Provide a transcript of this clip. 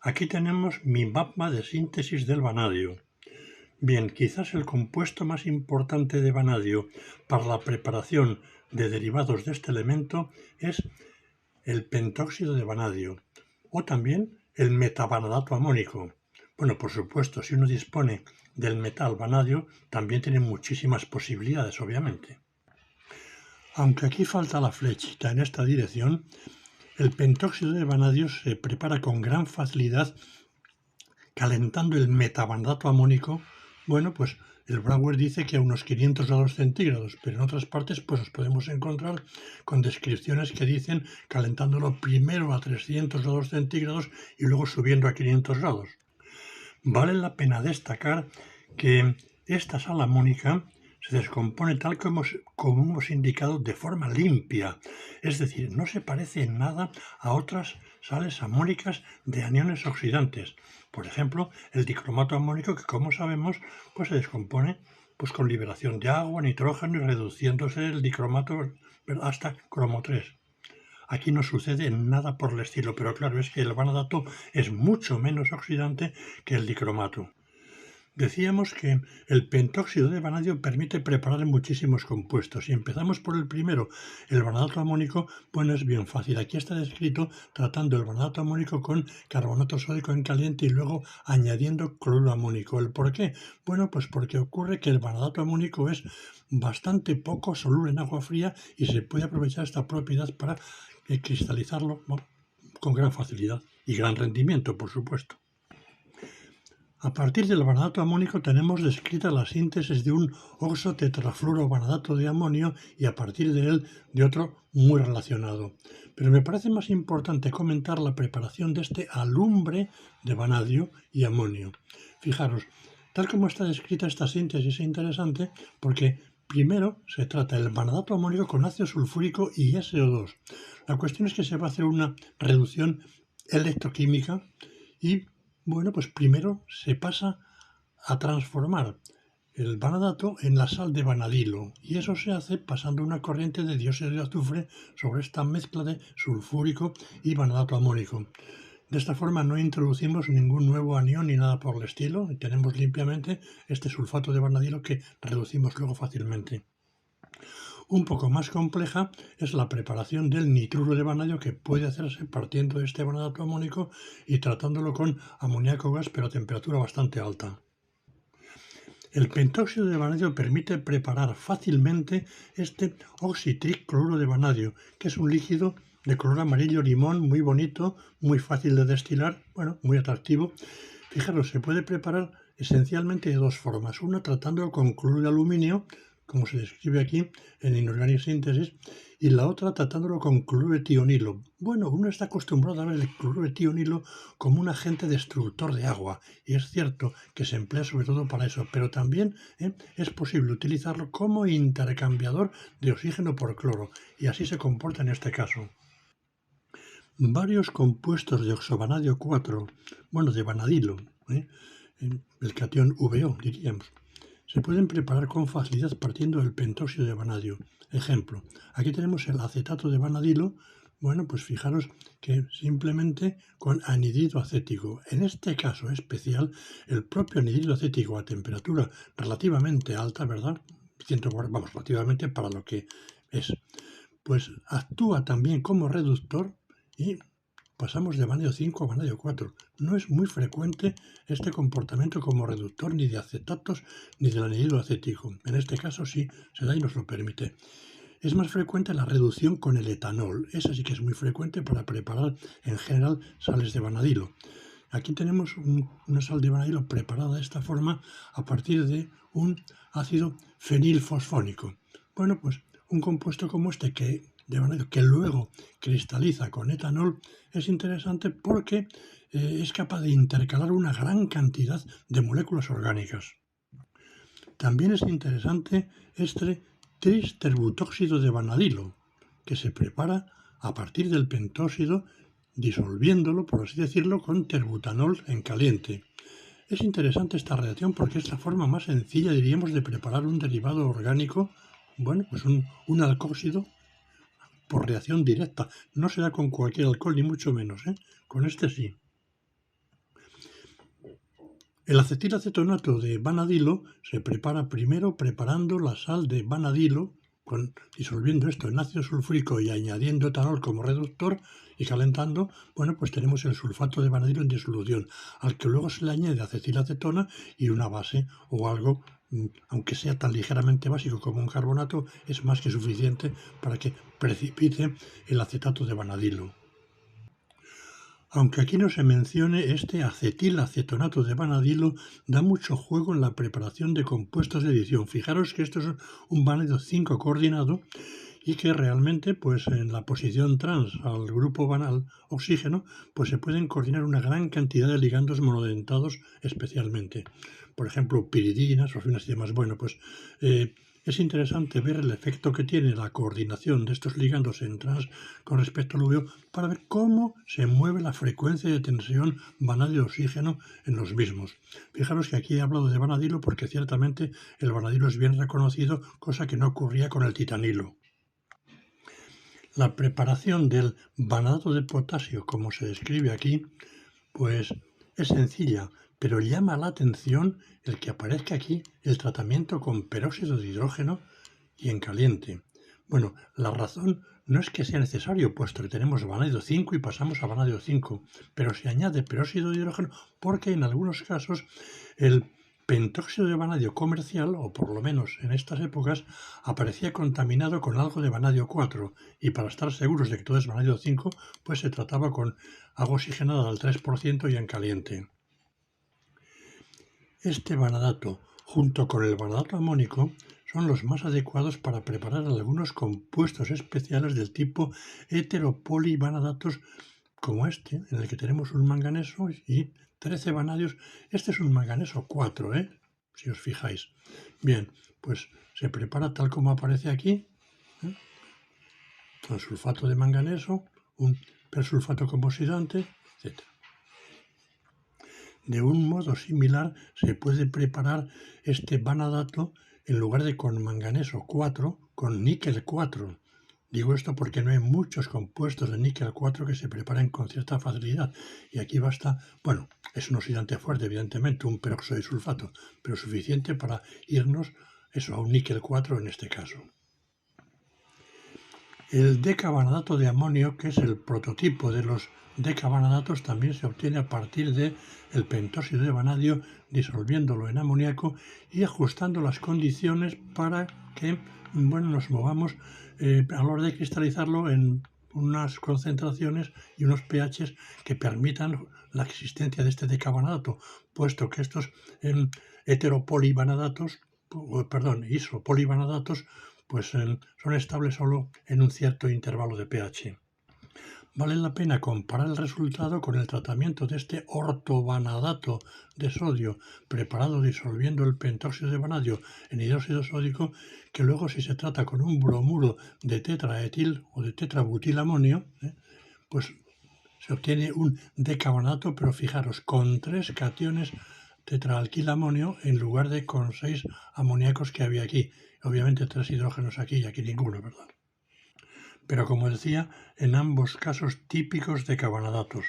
Aquí tenemos mi mapa de síntesis del vanadio. Bien, quizás el compuesto más importante de vanadio para la preparación de derivados de este elemento es el pentóxido de vanadio o también el metavanadato amónico. Bueno, por supuesto, si uno dispone del metal vanadio, también tiene muchísimas posibilidades, obviamente. Aunque aquí falta la flechita en esta dirección, el pentóxido de vanadio se prepara con gran facilidad calentando el metavanadato amónico. Bueno, pues el Brouwer dice que a unos 500 grados centígrados, pero en otras partes pues nos podemos encontrar con descripciones que dicen calentándolo primero a 300 grados centígrados y luego subiendo a 500 grados. Vale la pena destacar que esta sal amónica se descompone tal como hemos indicado de forma limpia, es decir, no se parece en nada a otras sales amónicas de aniones oxidantes. Por ejemplo, el dicromato amónico, que como sabemos, pues se descompone pues con liberación de agua, nitrógeno y reduciéndose el dicromato hasta cromo 3. Aquí no sucede nada por el estilo, pero claro, es que el vanadato es mucho menos oxidante que el dicromato. Decíamos que el pentóxido de vanadio permite preparar muchísimos compuestos. Si empezamos por el primero, el vanadato amónico, bueno, es bien fácil. Aquí está descrito tratando el vanadato amónico con carbonato sódico en caliente y luego añadiendo cloruro amónico. ¿El por qué? Bueno, pues porque ocurre que el vanadato amónico es bastante poco soluble en agua fría y se puede aprovechar esta propiedad para cristalizarlo con gran facilidad y gran rendimiento, por supuesto. A partir del vanadato amónico tenemos descrita la síntesis de un oxotetrafluorovanadato de amonio y a partir de él de otro muy relacionado. Pero me parece más importante comentar la preparación de este alumbre de vanadio y amonio. Fijaros, tal como está descrita esta síntesis es interesante porque primero se trata el vanadato amónico con ácido sulfúrico y SO2. La cuestión es que se va a hacer una reducción electroquímica y bueno, pues primero se pasa a transformar el vanadato en la sal de vanadilo y eso se hace pasando una corriente de dióxido de azufre sobre esta mezcla de sulfúrico y vanadato amónico. De esta forma no introducimos ningún nuevo anión ni nada por el estilo y tenemos limpiamente este sulfato de vanadilo que reducimos luego fácilmente. Un poco más compleja es la preparación del nitruro de vanadio que puede hacerse partiendo de este vanadato amónico y tratándolo con amoníaco gas pero a temperatura bastante alta. El pentóxido de vanadio permite preparar fácilmente este oxitricloruro de vanadio, que es un líquido de color amarillo limón muy bonito, muy fácil de destilar, bueno, muy atractivo. Fijaros, se puede preparar esencialmente de dos formas. Una tratándolo con cloruro de aluminio, como se describe aquí en Inorganic Synthesis, y la otra tratándolo con cloruro de tionilo. Bueno, uno está acostumbrado a ver el cloruro de tionilo como un agente destructor de agua, y es cierto que se emplea sobre todo para eso, pero también es posible utilizarlo como intercambiador de oxígeno por cloro, y así se comporta en este caso. Varios compuestos de oxovanadio 4, bueno, de vanadilo, el catión VO, diríamos, se pueden preparar con facilidad partiendo del pentóxido de vanadio. Ejemplo, aquí tenemos el acetato de vanadilo. Bueno, pues fijaros que simplemente con anhidrido acético. En este caso especial, el propio anhidrido acético a temperatura relativamente alta, ¿verdad? 140, vamos, relativamente para lo que es. Pues actúa también como reductor y pasamos de vanadio 5 a vanadio 4. No es muy frecuente este comportamiento como reductor ni de acetatos ni del anhidrido acético. En este caso sí se da y nos lo permite. Es más frecuente la reducción con el etanol. Esa sí que es muy frecuente para preparar en general sales de vanadilo. Aquí tenemos una sal de vanadilo preparada de esta forma a partir de un ácido fenilfosfónico. Bueno, pues un compuesto como este de vanadio que luego cristaliza con etanol es interesante porque es capaz de intercalar una gran cantidad de moléculas orgánicas. También es interesante este tristerbutóxido de vanadilo, que se prepara a partir del pentóxido disolviéndolo, por así decirlo, con terbutanol en caliente. Es interesante esta reacción porque es la forma más sencilla, diríamos, de preparar un derivado orgánico, bueno, pues un alcóxido por reacción directa. No se da con cualquier alcohol, ni mucho menos, con este sí. El acetilacetonato de vanadilo se prepara primero preparando la sal de vanadilo, disolviendo esto en ácido sulfúrico y añadiendo etanol como reductor y calentando, bueno, pues tenemos el sulfato de vanadilo en disolución, al que luego se le añade acetilacetona y una base o algo, aunque sea tan ligeramente básico como un carbonato, es más que suficiente para que precipite el acetato de vanadilo. Aunque aquí no se mencione, este acetilacetonato de vanadilo da mucho juego en la preparación de compuestos de adición. Fijaros que esto es un vanadio 5 coordinado y que realmente, pues en la posición trans al grupo banal oxígeno, pues se pueden coordinar una gran cantidad de ligandos monodentados especialmente. Por ejemplo, piridinas, orfinas y demás. Bueno, pues es interesante ver el efecto que tiene la coordinación de estos ligandos en trans con respecto al UVO para ver cómo se mueve la frecuencia de tensión vanadio-oxígeno en los mismos. Fijaros que aquí he hablado de vanadilo porque ciertamente el vanadilo es bien reconocido, cosa que no ocurría con el titanilo. La preparación del vanadato de potasio, como se describe aquí, pues es sencilla, pero llama la atención el que aparezca aquí el tratamiento con peróxido de hidrógeno y en caliente. Bueno, la razón no es que sea necesario, puesto que tenemos vanadio 5 y pasamos a vanadio 5, pero se añade peróxido de hidrógeno porque en algunos casos el pentóxido de vanadio comercial, o por lo menos en estas épocas, aparecía contaminado con algo de vanadio 4 y para estar seguros de que todo es vanadio 5, pues se trataba con agua oxigenada al 3% y en caliente. Este vanadato, junto con el vanadato amónico, son los más adecuados para preparar algunos compuestos especiales del tipo heteropolivanadatos, como este, en el que tenemos un manganeso y 13 vanadios. Este es un manganeso 4, si os fijáis. Bien, pues se prepara tal como aparece aquí, con sulfato de manganeso, un persulfato como oxidante, etc. De un modo similar se puede preparar este vanadato en lugar de con manganeso 4, con níquel 4. Digo esto porque no hay muchos compuestos de níquel 4 que se preparen con cierta facilidad. Y aquí basta, bueno, es un oxidante fuerte, evidentemente, un peróxido de sulfato, pero suficiente para irnos eso, a un níquel 4 en este caso. El decavanadato de amonio, que es el prototipo de los decavanadatos, también se obtiene a partir del pentóxido de vanadio, disolviéndolo en amoníaco y ajustando las condiciones para que nos movamos a la hora de cristalizarlo en unas concentraciones y unos pHs que permitan la existencia de este decavanadato, puesto que estos isopolivanadatos, pues son estables solo en un cierto intervalo de pH. Vale la pena comparar el resultado con el tratamiento de este ortovanadato de sodio preparado disolviendo el pentóxido de vanadio en hidróxido sódico, que luego si se trata con un bromuro de tetraetil o de tetrabutilamonio, pues se obtiene un decavanadato, pero fijaros, con 3 cationes tetraalquilamonio en lugar de con 6 amoníacos que había aquí. Obviamente 3 hidrógenos aquí y aquí ninguno, ¿verdad? Pero como decía, en ambos casos típicos decavanadatos.